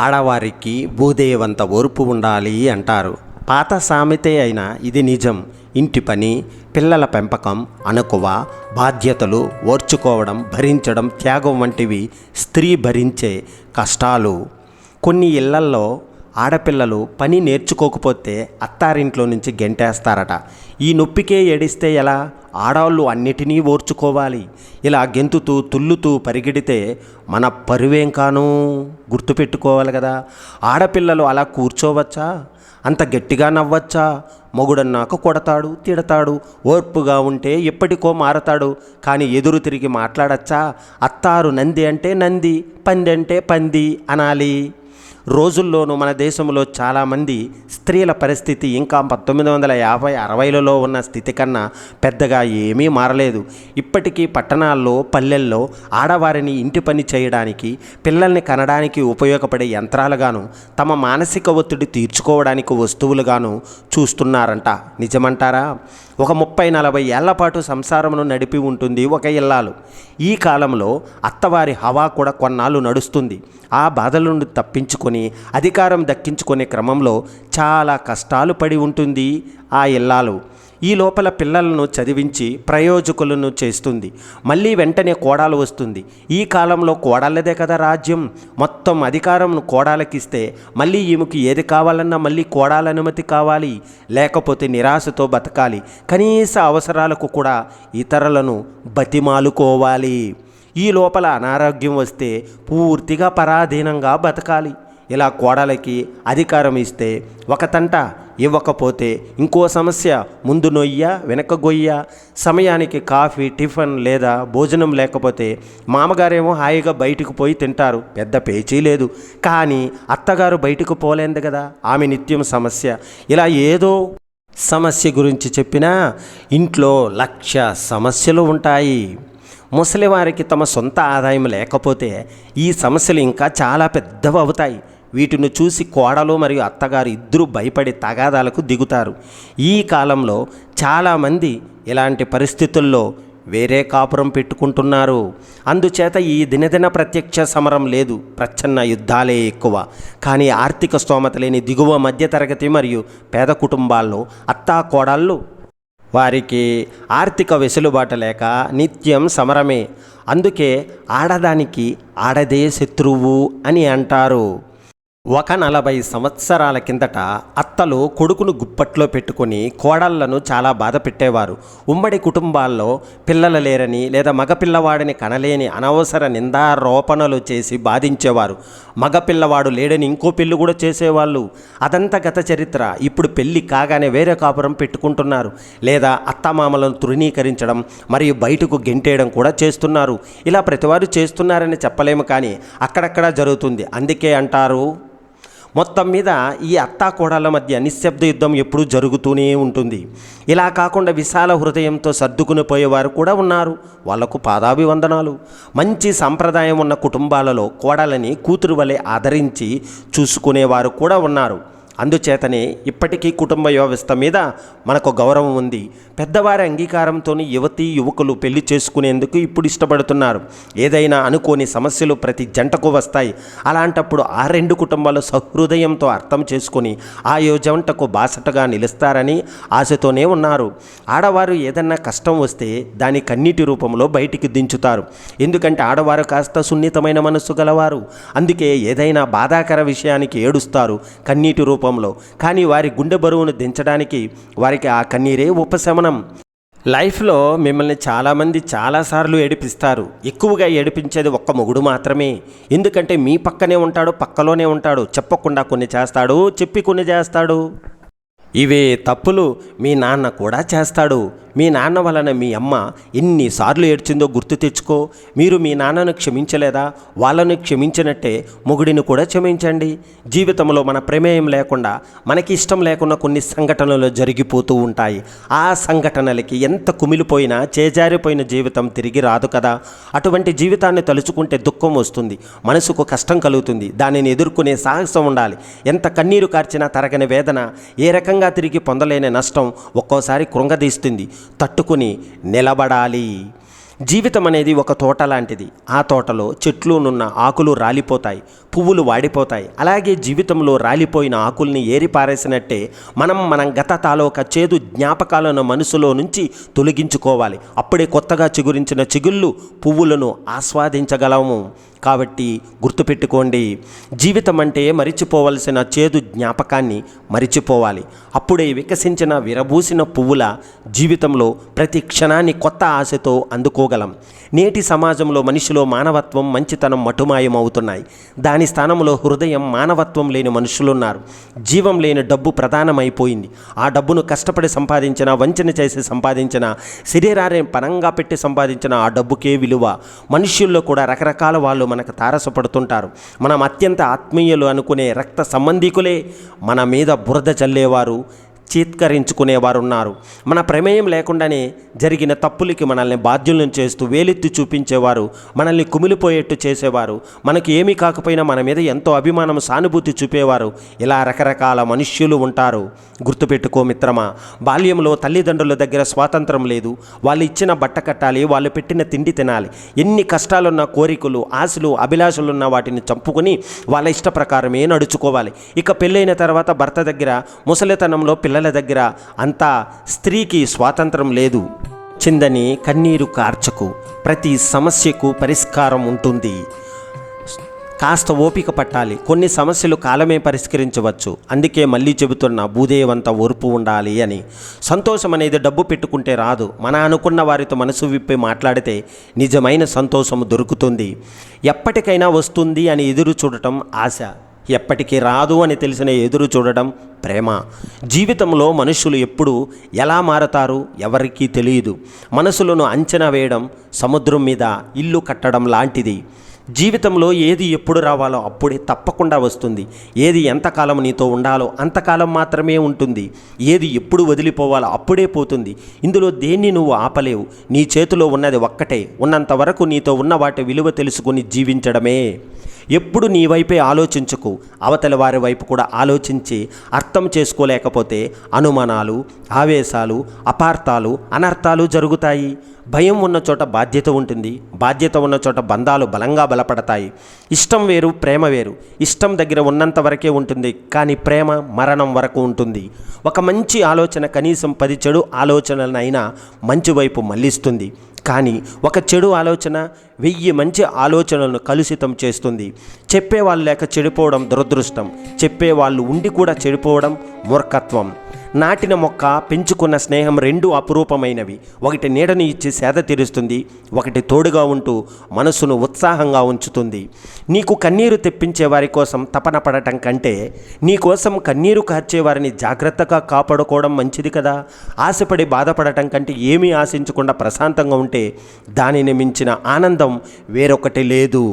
ఆడవారికి భూదేవంత ఓర్పు ఉండాలి అంటారు. పాత సామెతే అయినా ఇది నిజం. ఇంటి పని, పిల్లల పెంపకం, అణకువ, బాధ్యతలు, ఓర్చుకోవడం, భరించడం, త్యాగం వంటివి స్త్రీ భరించే కష్టాలు. కొన్ని ఇళ్లల్లో ఆడపిల్లలు పని నేర్చుకోకపోతే అత్తారింట్లో నుంచి గెంటేస్తారట. ఈ నొప్పికే ఏడిస్తే ఎలా? ఆడవాళ్ళు అన్నిటినీ ఓర్చుకోవాలి. ఇలా గెంతుతూ తుల్లుతూ పరిగెడితే మన పరువేం కాను గుర్తుపెట్టుకోవాలి కదా. ఆడపిల్లలు అలా కూర్చోవచ్చా? అంత గట్టిగా నవ్వచ్చా? మొగుడన్నాక కొడతాడు, తిడతాడు. ఓర్పుగా ఉంటే ఎప్పటికో మారతాడు. కానీ ఎదురు తిరిగి మాట్లాడచ్చా? అత్తారు నంది అంటే నంది, పంది అంటే పంది అనాలి. రోజుల్లోనూ మన దేశంలో చాలామంది స్త్రీల పరిస్థితి ఇంకా 1950-60లలో ఉన్న స్థితి కన్నా పెద్దగా ఏమీ మారలేదు. ఇప్పటికీ పట్టణాల్లో, పల్లెల్లో ఆడవారిని ఇంటి పని చేయడానికి, పిల్లల్ని కనడానికి ఉపయోగపడే యంత్రాలుగాను, తమ మానసిక ఒత్తిడి తీర్చుకోవడానికి వస్తువులుగాను చూస్తున్నారంట. నిజమంటారా? ఒక 30-40 ఏళ్ల పాటు సంసారమును నడిపి ఉంటుంది ఒక ఇల్లాలు. ఈ కాలంలో అత్తవారి హవా కూడా కొన్నాళ్ళు నడుస్తుంది. ఆ బాధల నుండి తప్పించుకొని అధికారం దక్కించుకునే క్రమంలో చాలా కష్టాలు పడి ఉంటుంది ఆ ఇల్లాలు. ఈ లోపల పిల్లలను చదివించి ప్రయోజకులను చేస్తుంది. మళ్ళీ వెంటనే కోడలు వస్తుంది. ఈ కాలంలో కోడళ్ళదే కదా రాజ్యం. మొత్తం అధికారం కోడలకిస్తే మళ్ళీ ఈమెకి ఏది కావాలన్నా మళ్ళీ కోడల అనుమతి కావాలి. లేకపోతే నిరాశతో బతకాలి. కనీస అవసరాలకు కూడా ఇతరులను బతిమాలుకోవాలి. ఈ లోపల అనారోగ్యం వస్తే పూర్తిగా పరాధీనంగా బతకాలి. ఇలా కోడలకి అధికారం ఇస్తే ఒక తంట, ఇవ్వకపోతే ఇంకో సమస్య, ముందు నొయ్య వెనక గొయ్య. సమయానికి కాఫీ, టిఫిన్ లేదా భోజనం లేకపోతే మామగారేమో హాయిగా బయటకు పోయి తింటారు, పెద్ద పేచీ లేదు. కానీ అత్తగారు బయటకు పోలేదు కదా, ఆమె నిత్యం సమస్య. ఇలా ఏదో సమస్య గురించి చెప్పినా ఇంట్లో 1,00,000 సమస్యలు ఉంటాయి. ముసలివారికి తమ సొంత ఆదాయం లేకపోతే ఈ సమస్యలు ఇంకా చాలా పెద్దవి అవుతాయి. వీటిని చూసి కోడలు మరియు అత్తగారు ఇద్దరూ భయపడి తగాదాలకు దిగుతారు. ఈ కాలంలో చాలామంది ఇలాంటి పరిస్థితుల్లో వేరే కాపురం పెట్టుకుంటున్నారు. అందుచేత ఈ దినదిన ప్రత్యక్ష సమరం లేదు, ప్రచ్ఛన్న యుద్ధాలే ఎక్కువ. కానీ ఆర్థిక స్తోమత లేని దిగువ మధ్యతరగతి మరియు పేద కుటుంబాల్లో అత్తా కోడళ్ళు వారికి ఆర్థిక వెసులుబాటు లేక నిత్యం సమరమే. అందుకే ఆడదానికి ఆడదే శత్రువు అని అంటారు. ఒక 40 సంవత్సరాల కిందట అత్తలు కొడుకును గుప్పట్లో పెట్టుకొని కోడళ్లను చాలా బాధ పెట్టేవారు. ఉమ్మడి కుటుంబాల్లో పిల్లలు లేరని లేదా మగపిల్లవాడిని కనలేని అనవసర నిందారోపణలు చేసి బాధించేవారు. మగపిల్లవాడు లేడని ఇంకో పెళ్లి కూడా చేసేవాళ్ళు. అదంతా గత చరిత్ర. ఇప్పుడు పెళ్లి కాగానే వేరే కాపురం పెట్టుకుంటున్నారు. లేదా అత్తమామలను తృణీకరించడం మరియు బయటకు గెంటేయడం కూడా చేస్తున్నారు. ఇలా ప్రతివారు చేస్తున్నారని చెప్పలేము, కానీ అక్కడక్కడ జరుగుతుంది. అందుకే అంటారు, మొత్తం మీద ఈ అత్తా కోడళ్ళ మధ్య నిశ్శబ్ద యుద్ధం ఎప్పుడూ జరుగుతూనే ఉంటుంది. ఇలా కాకుండా విశాల హృదయంతో సర్దుకుని పోయేవారు కూడా ఉన్నారు. వాళ్లకు పాదాభివందనాలు. మంచి సంప్రదాయం ఉన్న కుటుంబాలలో కోడలని కూతురు వలె ఆదరించి చూసుకునేవారు కూడా ఉన్నారు. అందుచేతనే ఇప్పటికీ కుటుంబ వ్యవస్థ మీద మనకు గౌరవం ఉంది. పెద్దవారి అంగీకారంతో యువతీ యువకులు పెళ్లి చేసుకునేందుకు ఇప్పుడు ఇష్టపడుతున్నారు. ఏదైనా అనుకోని సమస్యలు ప్రతి జంటకు వస్తాయి. అలాంటప్పుడు ఆ 2 కుటుంబాలు సహృదయంతో అర్థం చేసుకొని ఆ జంటకు బాసటగా నిలుస్తారని ఆశతోనే ఉన్నారు. ఆడవారు ఏదన్నా కష్టం వస్తే దాని కన్నీటి రూపంలో బయటికి దించుతారు. ఎందుకంటే ఆడవారు కాస్త సున్నితమైన మనస్సు గలవారు. అందుకే ఏదైనా బాధాకర విషయానికి ఏడుస్తారు కన్నీటి రూపంలో. కానీ వారి గుండె బరువును దించడానికి వారికి ఆ కన్నీరే ఉపశమనం. లైఫ్లో మిమ్మల్ని చాలామంది చాలాసార్లు ఏడిపిస్తారు. ఎక్కువగా ఏడిపించేది ఒక్క మొగుడు మాత్రమే. ఎందుకంటే మీ పక్కనే ఉంటాడు, పక్కలోనే ఉంటాడు. చెప్పకుండా కొన్ని చేస్తాడు, చెప్పి కొన్ని చేస్తాడు. ఇవే తప్పులు మీ నాన్న కూడా చేస్తాడు. మీ నాన్న వలన మీ అమ్మ ఎన్నిసార్లు ఏడ్చిందో గుర్తు తెచ్చుకో. మీరు మీ నాన్నను క్షమించలేదా? వాళ్ళను క్షమించినట్టే మొగుడిని కూడా క్షమించండి. జీవితంలో మన ప్రమేయం లేకుండా, మనకి ఇష్టం లేకుండా కొన్ని సంఘటనలు జరిగిపోతూ ఉంటాయి. ఆ సంఘటనలకి ఎంత కుమిలిపోయినా చేజారిపోయిన జీవితం తిరిగి రాదు కదా. అటువంటి జీవితాన్ని తలుచుకుంటే దుఃఖం వస్తుంది, మనసుకు కష్టం కలుగుతుంది. దానిని ఎదుర్కొనే సాహసం ఉండాలి. ఎంత కన్నీరు కార్చినా తరగని వేదన, ఏ రకంగా తిరిగి పొందలేని నష్టం ఒక్కోసారి కృంగదీస్తుంది. తట్టుకుని నిలబడాలి. జీవితం అనేది ఒక తోట లాంటిది. ఆ తోటలో చెట్లు నున్న ఆకులు రాలిపోతాయి, పువ్వులు వాడిపోతాయి. అలాగే జీవితంలో రాలిపోయిన ఆకుల్ని ఏరిపారేసినట్టే మనం గత తాలూకా చేదు జ్ఞాపకాలను మనసులో నుంచి తొలగించుకోవాలి. అప్పుడే కొత్తగా చిగురించిన చిగుళ్ళు పువ్వులను ఆస్వాదించగలము. కాబట్టి గుర్తుపెట్టుకోండి, జీవితం అంటే మరిచిపోవలసిన చేదు జ్ఞాపకాన్ని మరిచిపోవాలి. అప్పుడే వికసించిన విరబూసిన పువ్వుల జీవితంలో ప్రతి క్షణాన్ని కొత్త ఆశతో అందుకోగలం. నేటి సమాజంలో మనిషిలో మానవత్వం, మంచితనం మటుమాయం అవుతున్నాయి. దాని స్థానంలో హృదయం, మానవత్వం లేని మనుషులున్నారు. జీవం లేని డబ్బు ప్రధానమైపోయింది. ఆ డబ్బును కష్టపడి సంపాదించిన, వంచన చేసి సంపాదించిన, శరీరాన్ని పనంగా పెట్టి సంపాదించిన ఆ డబ్బుకే విలువ. మనుష్యుల్లో కూడా రకరకాల వాళ్ళు మనకు తారసపడుతుంటారు. మనం అత్యంత ఆత్మీయులు అనుకునే రక్త సంబంధికులే మన మీద బురద చల్లేవారు, చీత్కరించుకునేవారు ఉన్నారు. మన ప్రమేయం లేకుండానే జరిగిన తప్పులకి మనల్ని బాధ్యులను చేస్తూ వేలెత్తి చూపించేవారు, మనల్ని కుమిలిపోయేట్టు చేసేవారు, మనకి ఏమీ కాకపోయినా మన మీద ఎంతో అభిమానం, సానుభూతి చూపేవారు. ఇలా రకరకాల మనుష్యులు ఉంటారు. గుర్తుపెట్టుకో మిత్రమా, బాల్యంలో తల్లిదండ్రుల దగ్గర స్వాతంత్రం లేదు. వాళ్ళు ఇచ్చిన బట్ట కట్టాలి, వాళ్ళు పెట్టిన తిండి తినాలి. ఎన్ని కష్టాలున్న, కోరికలు, ఆశలు, అభిలాషలున్న వాటిని చంపుకొని వాళ్ళ ఇష్ట ప్రకారమే నడుచుకోవాలి. ఇక పెళ్ళైన తర్వాత భర్త దగ్గర, ముసలితనంలో పిల్లల దగ్గర అంతా స్త్రీకి స్వాతంత్రం లేదు. చిందని కన్నీరు కార్చకు, ప్రతి సమస్యకు పరిష్కారం ఉంటుంది. కాస్త ఓపిక పట్టాలి. కొన్ని సమస్యలు కాలమే పరిష్కరించవచ్చు. అందుకే మళ్ళీ చెబుతున్నా, భూదేవంత ఓర్పు ఉండాలి అని. సంతోషం అనేది డబ్బు పెట్టుకుంటే రాదు. మన అనుకున్న వారితో మనసు విప్పి మాట్లాడితే నిజమైన సంతోషం దొరుకుతుంది. ఎప్పటికైనా వస్తుంది అని ఎదురు చూడటం ఆశ, ఎప్పటికీ రాదు అని తెలిసిన ఎదురు చూడడం ప్రేమ. జీవితంలో మనుషులు ఎప్పుడు ఎలా మారతారు ఎవరికీ తెలియదు. మనసులను అంచనా వేయడం సముద్రం మీద ఇల్లు కట్టడం లాంటిది. జీవితంలో ఏది ఎప్పుడు రావాలో అప్పుడే తప్పకుండా వస్తుంది. ఏది ఎంతకాలం నీతో ఉండాలో అంతకాలం మాత్రమే ఉంటుంది. ఏది ఎప్పుడు వదిలిపోవాలో అప్పుడే పోతుంది. ఇందులో దేన్ని నువ్వు ఆపలేవు. నీ చేతిలో ఉన్నది ఒక్కటే. ఉన్నంత వరకు నీతో ఉన్న వాటి విలువ తెలుసుకుని జీవించడమే. ఎప్పుడు నీ వైపే ఆలోచించకు, అవతల వారి వైపు కూడా ఆలోచించి అర్థం చేసుకోలేకపోతే అనుమానాలు, ఆవేశాలు, అపార్థాలు, అనర్థాలు జరుగుతాయి. భయం ఉన్న చోట బాధ్యత ఉంటుంది. బాధ్యత ఉన్న చోట బంధాలు బలంగా బలపడతాయి. ఇష్టం వేరు, ప్రేమ వేరు. ఇష్టం దగ్గర ఉన్నంత వరకే ఉంటుంది, కానీ ప్రేమ మరణం వరకు ఉంటుంది. ఒక మంచి ఆలోచన కనీసం 10 చెడు ఆలోచనలనైనా మంచి వైపు మళ్ళిస్తుంది. కానీ ఒక చెడు ఆలోచన 1000 మంచి ఆలోచనలను కలుషితం చేస్తుంది. చెప్పేవాళ్ళు లేక చెడిపోవడం దురదృష్టం. చెప్పేవాళ్ళు ఉండి కూడా చెడిపోవడం మూర్ఖత్వం. నాటిన మొక్క, పెంచుకున్న స్నేహం రెండూ అపురూపమైనవి. ఒకటి నీడని ఇచ్చి సేద తీరుస్తుంది, ఒకటి తోడుగా ఉంటూ మనసును ఉత్సాహంగా ఉంచుతుంది. నీకు కన్నీరు తెప్పించే వారి కోసం తపన పడటం కంటే నీ కోసం కన్నీరు కార్చేవారిని జాగ్రత్తగా కాపాడుకోవడం మంచిది కదా. ఆశపడి బాధపడటం కంటే ఏమీ ఆశించకుండా ప్రశాంతంగా ఉంటే దానిని మించిన ఆనందం వేరొకటి లేదు.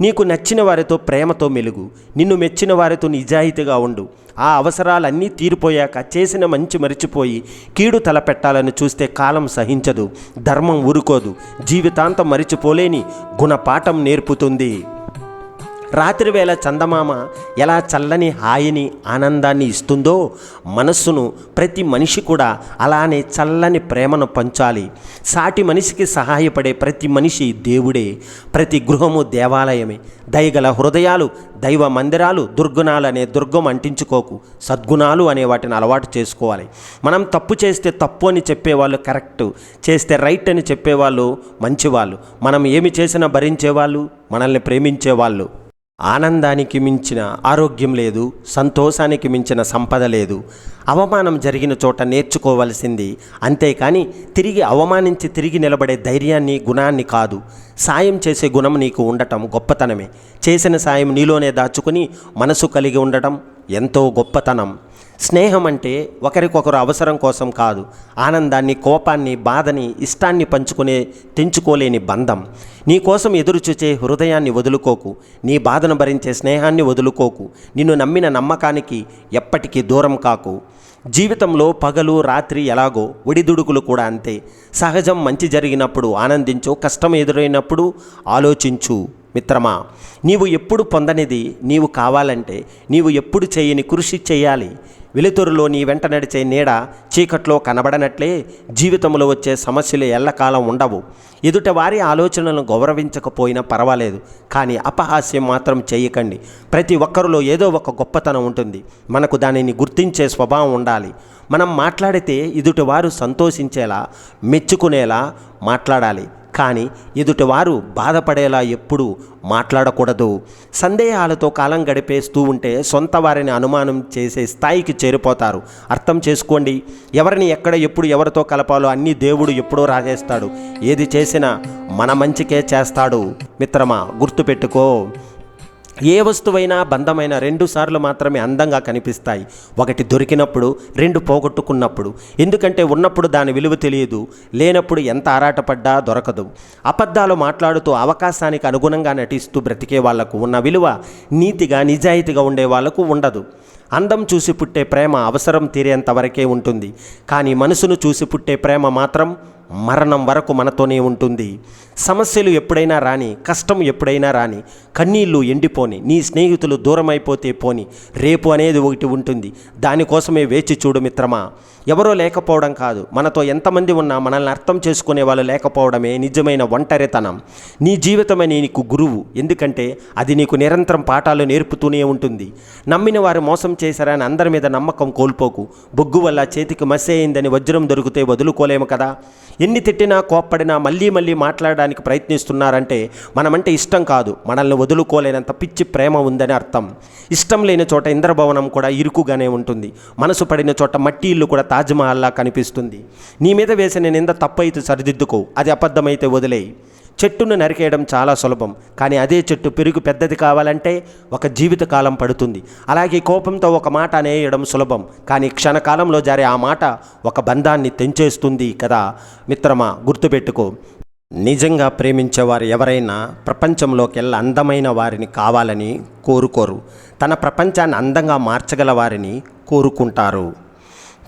నీకు నచ్చిన వారితో ప్రేమతో మెలుగు. నిన్ను మెచ్చిన వారితో నిజాయితీగా ఉండు. ఆ అవసరాలన్నీ తీరిపోయాక చేసిన మంచి మరిచిపోయి కీడు తలపెట్టాలని చూస్తే కాలం సహించదు, ధర్మం ఊరుకోదు. జీవితాంతం మరిచిపోలేని గుణపాఠం నేర్పుతుంది. రాత్రివేళ చందమామ ఎలా చల్లని హాయిని, ఆనందాన్ని ఇస్తుందో మనస్సును ప్రతి మనిషి కూడా అలానే చల్లని ప్రేమను పంచాలి. సాటి మనిషికి సహాయపడే ప్రతి మనిషి దేవుడే. ప్రతి గృహము దేవాలయమే. దయగల హృదయాలు దైవ మందిరాలు. దుర్గుణాలు అనే దుర్గం అంటించుకోకు. సద్గుణాలు అనే వాటిని అలవాటు చేసుకోవాలి. మనం తప్పు చేస్తే తప్పు అని చెప్పేవాళ్ళు కరెక్ట్, చేస్తే రైట్ అని చెప్పేవాళ్ళు మంచివాళ్ళు. మనం ఏమి చేసినా భరించేవాళ్ళు, మనల్ని ప్రేమించేవాళ్ళు. ఆనందానికి మించిన ఆరోగ్యం లేదు, సంతోషానికి మించిన సంపద లేదు. అవమానం జరిగిన చోట నేర్చుకోవలసింది, అంతేకాని తిరిగి అవమానించి తిరిగి నిలబడే ధైర్యాన్ని, గుణాన్ని కాదు. సాయం చేసే గుణం నీకు ఉండటం గొప్పతనమే. చేసిన సాయం నీలోనే దాచుకుని మనసు కలిగి ఉండటం ఎంతో గొప్పతనం. స్నేహం అంటే ఒకరికొకరు అవసరం కోసం కాదు, ఆనందాన్ని, కోపాన్ని, బాధని, ఇష్టాన్ని పంచుకునే తెంచుకోలేని బంధం. నీ కోసం ఎదురుచూచే హృదయాన్ని వదులుకోకు. నీ బాధను భరించే స్నేహాన్ని వదులుకోకు. నిన్ను నమ్మిన నమ్మకానికి ఎప్పటికీ దూరం కాకు. జీవితంలో పగలు రాత్రి ఎలాగో ఒడిదుడుకులు కూడా అంతే. సహజం. మంచి జరిగినప్పుడు ఆనందించు, కష్టం ఎదురైనప్పుడు ఆలోచించు. మిత్రమా, నీవు ఎప్పుడు పొందనిది నీవు కావాలంటే నీవు ఎప్పుడు చేయని కృషి చేయాలి. వెలుతురులో నీ వెంట నడిచే నీడ చీకట్లో కనబడనట్లే జీవితంలో వచ్చే సమస్యలు ఎల్లకాలం ఉండవు. ఎదుట వారి ఆలోచనలను గౌరవించకపోయినా పర్వాలేదు, కానీ అపహాస్యం మాత్రం చేయకండి. ప్రతి ఒక్కరిలో ఏదో ఒక గొప్పతనం ఉంటుంది. మనకు దానిని గుర్తించే స్వభావం ఉండాలి. మనం మాట్లాడితే ఎదుటివారు సంతోషించేలా, మెచ్చుకునేలా మాట్లాడాలి, కానీ ఎదుటివారు బాధపడేలా ఎప్పుడూ మాట్లాడకూడదు. సందేహాలతో కాలం గడిపేస్తూ ఉంటే సొంత వారిని అనుమానం చేసే స్థాయికి చేరిపోతారు. అర్థం చేసుకోండి, ఎవరిని ఎక్కడ ఎప్పుడు ఎవరితో కలపాలో అన్నీ దేవుడు ఎప్పుడో రాసేస్తాడు. ఏది చేసినా మన మంచికే చేస్తాడు. మిత్రమా, గుర్తుపెట్టుకో, ఏ వస్తువైనా బంధమైన 2 సార్లు మాత్రమే అందంగా కనిపిస్తాయి. ఒకటి దొరికినప్పుడు, 2 పోగొట్టుకున్నప్పుడు. ఎందుకంటే ఉన్నప్పుడు దాని విలువ తెలియదు, లేనప్పుడు ఎంత ఆరాటపడ్డా దొరకదు. అబద్ధాలు మాట్లాడుతూ అవకాశానికి అనుగుణంగా నటిస్తూ బ్రతికే వాళ్లకు ఉన్న విలువ నీతిగా నిజాయితీగా ఉండే వాళ్లకు ఉండదు. అందం చూసి పుట్టే ప్రేమ అవసరం తీరేంత వరకే ఉంటుంది, కానీ మనసును చూసి పుట్టే ప్రేమ మాత్రం మరణం వరకు మనతోనే ఉంటుంది. సమస్యలు ఎప్పుడైనా రాని, కష్టం ఎప్పుడైనా రాని, కన్నీళ్ళు ఎండిపోని, నీ స్నేహితులు దూరమైపోతే పోని, రేపు అనేది ఒకటి ఉంటుంది. దానికోసమే వేచి చూడు మిత్రమా. ఎవరో లేకపోవడం కాదు, మనతో ఎంతమంది ఉన్నా మనల్ని అర్థం చేసుకునే వాళ్ళు లేకపోవడమే నిజమైన ఒంటరితనం. నీ జీవితమే నీకు గురువు, ఎందుకంటే అది నీకు నిరంతరం పాఠాలు నేర్పుతూనే ఉంటుంది. నమ్మిన వారు మోసం చేశారని అందరి మీద నమ్మకం కోల్పోకు. బొగ్గు వల్ల చేతికి మసి అయిందని వజ్రం దొరికితే వదులుకోలేము కదా. ఎన్ని తిట్టినా, కోప్పడినా మళ్ళీ మళ్ళీ మాట్లాడడానికి ప్రయత్నిస్తున్నారంటే మనమంటే ఇష్టం కాదు, మనల్ని వదులుకోలేనంత పిచ్చి ప్రేమ ఉందని అర్థం. ఇష్టం లేని చోట ఇంద్రభవనం కూడా ఇరుకుగానే ఉంటుంది. మనసు పడిన చోట మట్టి ఇల్లు కూడా తాజ్మహల్లా కనిపిస్తుంది. నీ మీద వేసిన నింద తప్పైతే సరిదిద్దుకో, అది అబద్ధమైతే వదిలేయి. చెట్టును నరికేయడం చాలా సులభం, కానీ అదే చెట్టు పెరుగు పెద్దది కావాలంటే ఒక జీవితకాలం పడుతుంది. అలాగే కోపంతో ఒక మాట అనేయడం సులభం, కానీ క్షణకాలంలో జారే ఆ మాట ఒక బంధాన్ని తెంచేస్తుంది కదా. మిత్రమా, గుర్తుపెట్టుకో, నిజంగా ప్రేమించేవారు ఎవరైనా ప్రపంచంలోకెల్లా అందమైన వారిని కావాలని కోరుకోరు, తన ప్రపంచాన్ని అందంగా మార్చగల వారిని కోరుకుంటారు.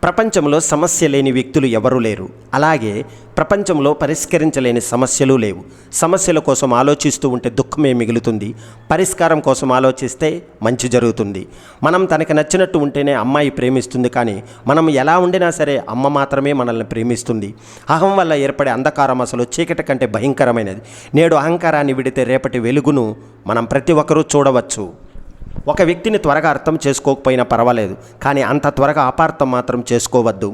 ప్రపంచంలో సమస్య లేని వ్యక్తులు ఎవరూ లేరు, అలాగే ప్రపంచంలో పరిష్కరించలేని సమస్యలు లేవు. సమస్యల కోసం ఆలోచిస్తూ ఉంటే దుఃఖమే మిగులుతుంది, పరిష్కారం కోసం ఆలోచిస్తే మంచి జరుగుతుంది. మనం తనకి నచ్చినట్టు ఉంటేనే అమ్మాయి ప్రేమిస్తుంది, కానీ మనం ఎలా ఉండినా సరే అమ్మ మాత్రమే మనల్ని ప్రేమిస్తుంది. అహం వల్ల ఏర్పడే అంధకారం అసలు చీకటి కంటే భయంకరమైనది. నేడు అహంకారాన్ని విడితే రేపటి వెలుగును మనం ప్రతి ఒక్కరూ చూడవచ్చు. ఒక వ్యక్తిని త్వరగా అర్థం చేసుకోకపోయినా పర్వాలేదు, కానీ అంత త్వరగా అపార్థం మాత్రం చేసుకోవద్దు.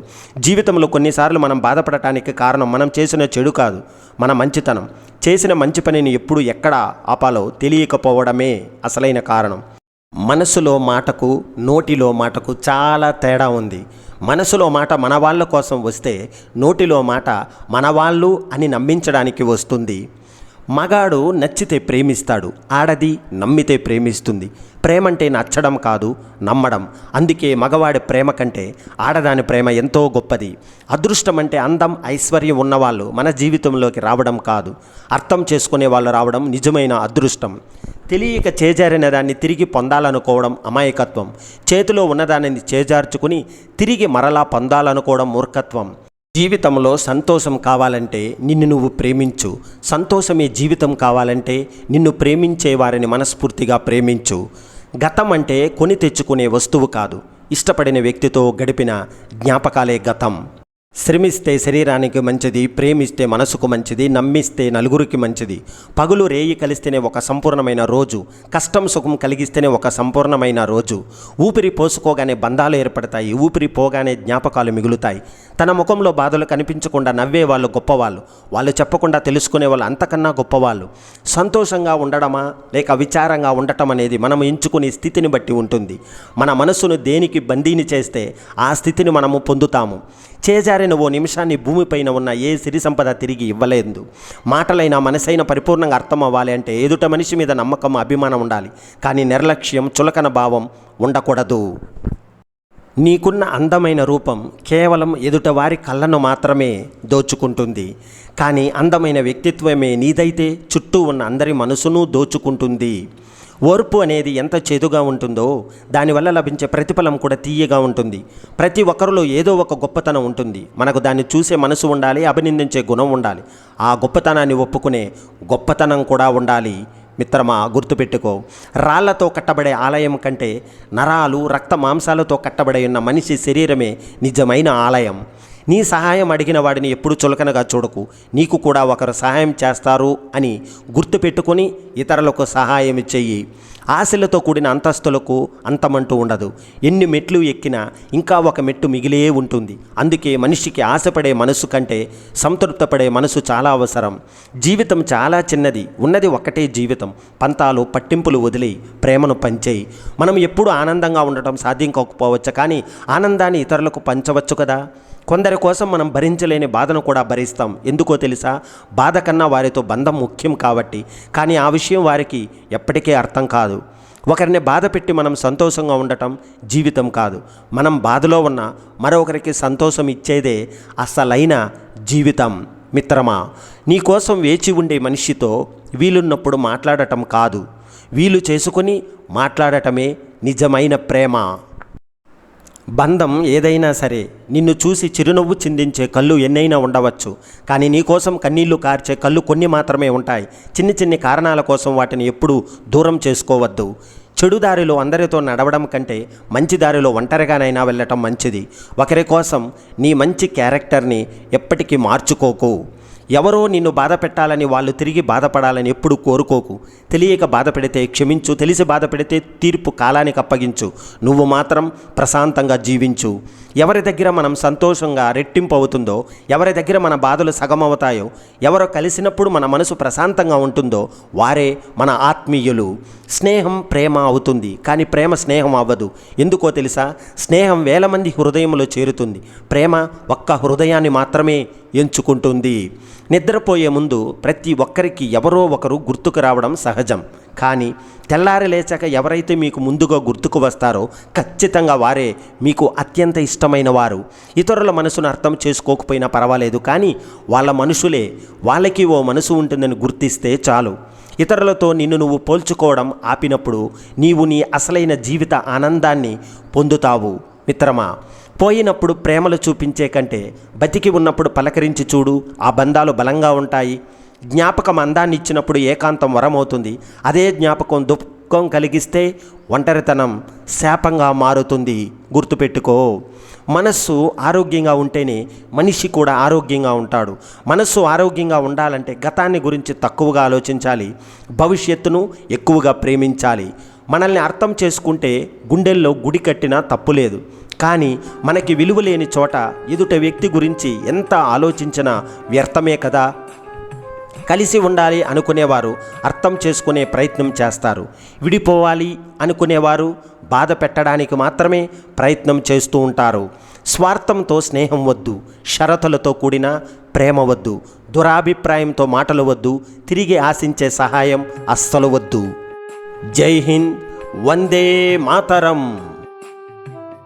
జీవితంలో కొన్నిసార్లు మనం బాధపడటానికి కారణం మనం చేసిన చెడు కాదు, మన మంచితనం. చేసిన మంచి పనిని ఎప్పుడు ఎక్కడ ఆపాలో తెలియకపోవడమే అసలైన కారణం. మనసులో మాటకు, నోటిలో మాటకు చాలా తేడా ఉంది. మనసులో మాట మన వాళ్ళ కోసం వస్తే, నోటిలో మాట మన వాళ్ళు అని నమ్మించడానికి వస్తుంది. మగాడు నచ్చితే ప్రేమిస్తాడు, ఆడది నమ్మితే ప్రేమిస్తుంది. ప్రేమంటే నచ్చడం కాదు, నమ్మడం. అందుకే మగవాడి ప్రేమ కంటే ఆడదాని ప్రేమ ఎంతో గొప్పది. అదృష్టం అంటే అందం, ఐశ్వర్యం ఉన్నవాళ్ళు మన జీవితంలోకి రావడం కాదు, అర్థం చేసుకునే వాళ్ళు రావడం నిజమైన అదృష్టం. తెలియక చేజారిన దాన్ని తిరిగి పొందాలనుకోవడం అమాయకత్వం. చేతిలో ఉన్నదానిని చేజార్చుకుని తిరిగి మరలా పొందాలనుకోవడం మూర్ఖత్వం. జీవితంలో సంతోషం కావాలంటే నిన్ను నువ్వు ప్రేమించు. సంతోషమే జీవితం కావాలంటే నిన్ను ప్రేమించే వారిని మనస్ఫూర్తిగా ప్రేమించు. గతం అంటే కొని తెచ్చుకునే వస్తువు కాదు, ఇష్టపడిన వ్యక్తితో గడిపిన జ్ఞాపకాలే గతం. శ్రమిస్తే శరీరానికి మంచిది, ప్రేమిస్తే మనసుకు మంచిది, నమ్మిస్తే నలుగురికి మంచిది. పగులు రేయి కలిస్తేనే ఒక సంపూర్ణమైన రోజు, కష్టం సుఖం కలిగిస్తేనే ఒక సంపూర్ణమైన రోజు. ఊపిరి పోసుకోగానే బంధాలు ఏర్పడతాయి, ఊపిరి పోగానే జ్ఞాపకాలు మిగులుతాయి. తన ముఖంలో బాధలు కనిపించకుండా నవ్వే వాళ్ళు గొప్పవాళ్ళు, వాళ్ళు చెప్పకుండా తెలుసుకునే వాళ్ళు అంతకన్నా గొప్పవాళ్ళు. సంతోషంగా ఉండడమా లేక విచారంగా ఉండటం అనేది మనం ఎంచుకునే స్థితిని బట్టి ఉంటుంది. మన మనసును దేనికి బందీని చేస్తే ఆ స్థితిని మనము పొందుతాము. చేజారిన ఓ నిమిషాన్ని భూమిపైన ఉన్న ఏ సిరి సంపద తిరిగి ఇవ్వలేదు. మాటలైనా మనసైన పరిపూర్ణంగా అర్థం అవ్వాలి అంటే ఎదుట మనిషి మీద నమ్మకం, అభిమానం ఉండాలి, కానీ నిర్లక్ష్యం, చులకన భావం ఉండకూడదు. నీకున్న అందమైన రూపం కేవలం ఎదుటవారి కళ్ళను మాత్రమే దోచుకుంటుంది, కానీ అందమైన వ్యక్తిత్వమే నీదైతే చుట్టూ ఉన్న అందరి మనసును దోచుకుంటుంది. ఓర్పు అనేది ఎంత చేదుగా ఉంటుందో దానివల్ల లభించే ప్రతిఫలం కూడా తీయగా ఉంటుంది. ప్రతి ఒక్కరిలో ఏదో ఒక గొప్పతనం ఉంటుంది. మనకు దాన్ని చూసే మనసు ఉండాలి, అభినందించే గుణం ఉండాలి, ఆ గొప్పతనాన్ని ఒప్పుకునే గొప్పతనం కూడా ఉండాలి. మిత్రమా, గుర్తుపెట్టుకో. రాళ్లతో కట్టబడే ఆలయం కంటే నరాలు రక్త మాంసాలతో కట్టబడి ఉన్న మనిషి శరీరమే నిజమైన ఆలయం. నీ సహాయం అడిగిన వాడిని ఎప్పుడు చులకనగా చూడకు. నీకు కూడా ఒకరు సహాయం చేస్తారు అని గుర్తుపెట్టుకొని ఇతరులకు సహాయం చెయ్యి. ఆశలతో కూడిన అంతస్తులకు అంతమంటూ ఉండదు. ఎన్ని మెట్లు ఎక్కినా ఇంకా ఒక మెట్టు మిగిలే ఉంటుంది. అందుకే మనిషికి ఆశపడే మనసు కంటే సంతృప్తపడే మనసు చాలా అవసరం. జీవితం చాలా చిన్నది, ఉన్నది ఒక్కటే జీవితం. పంతాలు పట్టింపులు వదిలేయి, ప్రేమను పంచేయి. మనం ఎప్పుడు ఆనందంగా ఉండటం సాధ్యం కాకపోవచ్చు, కానీ ఆనందాన్ని ఇతరులకు పంచవచ్చు కదా. కొందరి కోసం మనం భరించలేని బాధను కూడా భరిస్తాం. ఎందుకో తెలుసా? బాధ కన్నా వారితో బంధం ముఖ్యం కాబట్టి. కానీ ఆ విషయం వారికి ఎప్పటికీ అర్థం కాదు. ఒకరిని బాధ పెట్టి మనం సంతోషంగా ఉండటం జీవితం కాదు. మనం బాధలో ఉన్న మరొకరికి సంతోషం ఇచ్చేదే అసలైన జీవితం. మిత్రమా, నీకోసం వేచి ఉండే మనిషితో వీలున్నప్పుడు మాట్లాడటం కాదు, వీలు చేసుకుని మాట్లాడటమే నిజమైన ప్రేమ. బంధం ఏదైనా సరే, నిన్ను చూసి చిరునవ్వు చిందించే కళ్ళు ఎన్నైనా ఉండవచ్చు, కానీ నీకోసం కన్నీళ్లు కార్చే కళ్ళు కొన్ని మాత్రమే ఉంటాయి. చిన్ని చిన్ని కారణాల కోసం వాటిని ఎప్పుడూ దూరం చేసుకోవద్దు. చెడు దారిలో అందరితో నడవడం కంటే మంచి దారిలో ఒంటరిగానైనా వెళ్ళటం మంచిది. ఒకరి కోసం నీ మంచి క్యారెక్టర్ని ఎప్పటికీ మార్చుకోకు. ఎవరో నిన్ను బాధ పెట్టాలని వాళ్ళు తిరిగి బాధపడాలని ఎప్పుడు కోరుకోకు. తెలియక బాధ పెడితే క్షమించు, తెలిసి బాధ పెడితే తీర్పు కాలానికి అప్పగించు. నువ్వు మాత్రం ప్రశాంతంగా జీవించు. ఎవరి దగ్గర మనం సంతోషంగా రెట్టింపు అవుతుందో, ఎవరి దగ్గర మన బాధలు సగం అవుతాయో, ఎవరో కలిసినప్పుడు మన మనసు ప్రశాంతంగా ఉంటుందో వారే మన ఆత్మీయులు. స్నేహం ప్రేమ అవుతుంది, కానీ ప్రేమ స్నేహం అవ్వదు. ఎందుకో తెలుసా? స్నేహం వేల మంది హృదయంలో చేరుతుంది, ప్రేమ ఒక్క హృదయాన్ని మాత్రమే ఎంచుకుంటుంది. నిద్రపోయే ముందు ప్రతి ఒక్కరికి ఎవరో ఒకరు గుర్తుకు రావడం సహజం, కానీ తెల్లారి లేచాక ఎవరైతే మీకు ముందుగా గుర్తుకు వస్తారో ఖచ్చితంగా వారే మీకు అత్యంత ఇష్టమైన వారు. ఇతరుల మనసును అర్థం చేసుకోకపోయినా పర్వాలేదు, కానీ వాళ్ళ మనుషులే. వాళ్ళకి ఓ మనసు ఉంటుందని గుర్తిస్తే చాలు. ఇతరులతో నిన్ను నువ్వు పోల్చుకోవడం ఆపినప్పుడు నీవు నీ అసలైన జీవిత ఆనందాన్ని పొందుతావు. మిత్రమా, పోయినప్పుడు ప్రేమలు చూపించే కంటే బతికి ఉన్నప్పుడు పలకరించి చూడు, ఆ బంధాలు బలంగా ఉంటాయి. జ్ఞాపకం అందాన్ని ఇచ్చినప్పుడు ఏకాంతం వరమవుతుంది. అదే జ్ఞాపకం దుఃఖం కలిగిస్తే ఒంటరితనం శాపంగా మారుతుంది. గుర్తుపెట్టుకో. మనస్సు ఆరోగ్యంగా ఉంటేనే మనిషి కూడా ఆరోగ్యంగా ఉంటాడు. మనస్సు ఆరోగ్యంగా ఉండాలంటే గతాన్ని గురించి తక్కువగా ఆలోచించాలి, భవిష్యత్తును ఎక్కువగా ప్రేమించాలి. మనల్ని అర్థం చేసుకుంటే గుండెల్లో గుడి కట్టినా తప్పులేదు, కానీ మనకి విలువ లేని చోట ఎదుట వ్యక్తి గురించి ఎంత ఆలోచించినా వ్యర్థమే కదా. కలిసి ఉండాలి అనుకునేవారు అర్థం చేసుకునే ప్రయత్నం చేస్తారు. విడిపోవాలి అనుకునేవారు బాధ పెట్టడానికి మాత్రమే ప్రయత్నం చేస్తూ ఉంటారు. స్వార్థంతో స్నేహం వద్దు, షరతులతో కూడిన ప్రేమ వద్దు, దురాభిప్రాయంతో మాటలు వద్దు, తిరిగి ఆశించే సహాయం అస్సలు వద్దు. జై హింద్, వందే మాతరం.